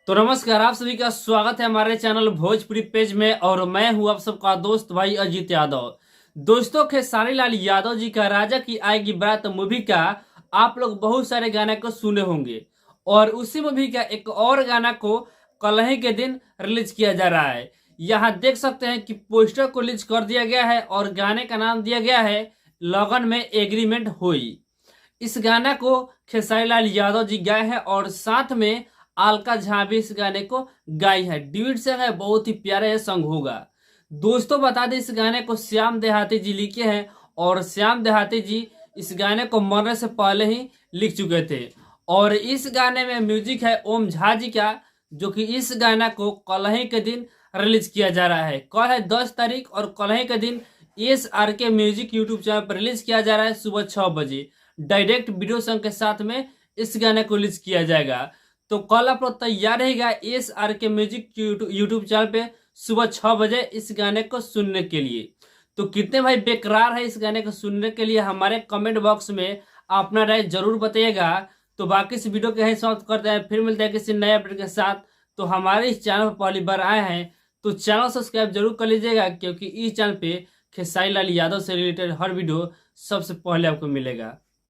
तो नमस्कार, आप सभी का स्वागत है हमारे चैनल भोजपुरी पेज में। और मैं हूं आप सबका दोस्त भाई अजीत यादव। दोस्तों, खेसारी लाल यादव जी का राजा की आएगी बारात मूवी का आप लोग बहुत सारे गाने को सुने होंगे। और उसी मूवी का एक और गाना को कल ही के दिन रिलीज किया जा रहा है। यहाँ देख सकते हैं कि पोस्टर को रिलीज कर दिया गया है और गाने का नाम दिया गया है लगन में एग्रीमेंट हुई। इस गाना को खेसारी लाल यादव जी गाए हैं और साथ में अलका झा भी इस गाने को गाई है। ड्यूट सॉन्ग है, बहुत ही प्यारा सॉन्ग होगा। दोस्तों, बता दें इस गाने को श्याम देहाती जी लिखे हैं और श्याम देहाती जी इस गाने को मरने से पहले ही लिख चुके थे। और इस गाने में म्यूजिक है ओम झा जी का, जो कि इस गाना को कल ही के दिन रिलीज किया जा रहा है। कल है 10 तारीख और कल ही के दिन SRK म्यूजिक यूट्यूब चैनल पर रिलीज किया जा रहा है सुबह 6 बजे। डायरेक्ट वीडियो सॉन्ग के साथ में इस गाने को रिलीज किया जाएगा। तो कल आप लोग तैयार रहेगा SRK म्यूजिक यूट्यूब चैनल पे सुबह 6 बजे इस गाने को सुनने के लिए। तो कितने भाई बेकरार है इस गाने को सुनने के लिए, हमारे कमेंट बॉक्स में अपना राय जरूर बताइएगा। तो बाकी इस वीडियो को यहीं समाप्त करते हैं, फिर मिलते हैं किसी नए अपडेट के साथ। तो हमारे इस चैनल पर पहली बार आए हैं तो चैनल सब्सक्राइब जरूर कर लीजिएगा, क्योंकि इस चैनल पे खेसारी लाल यादव से रिलेटेड हर वीडियो सबसे पहले आपको मिलेगा।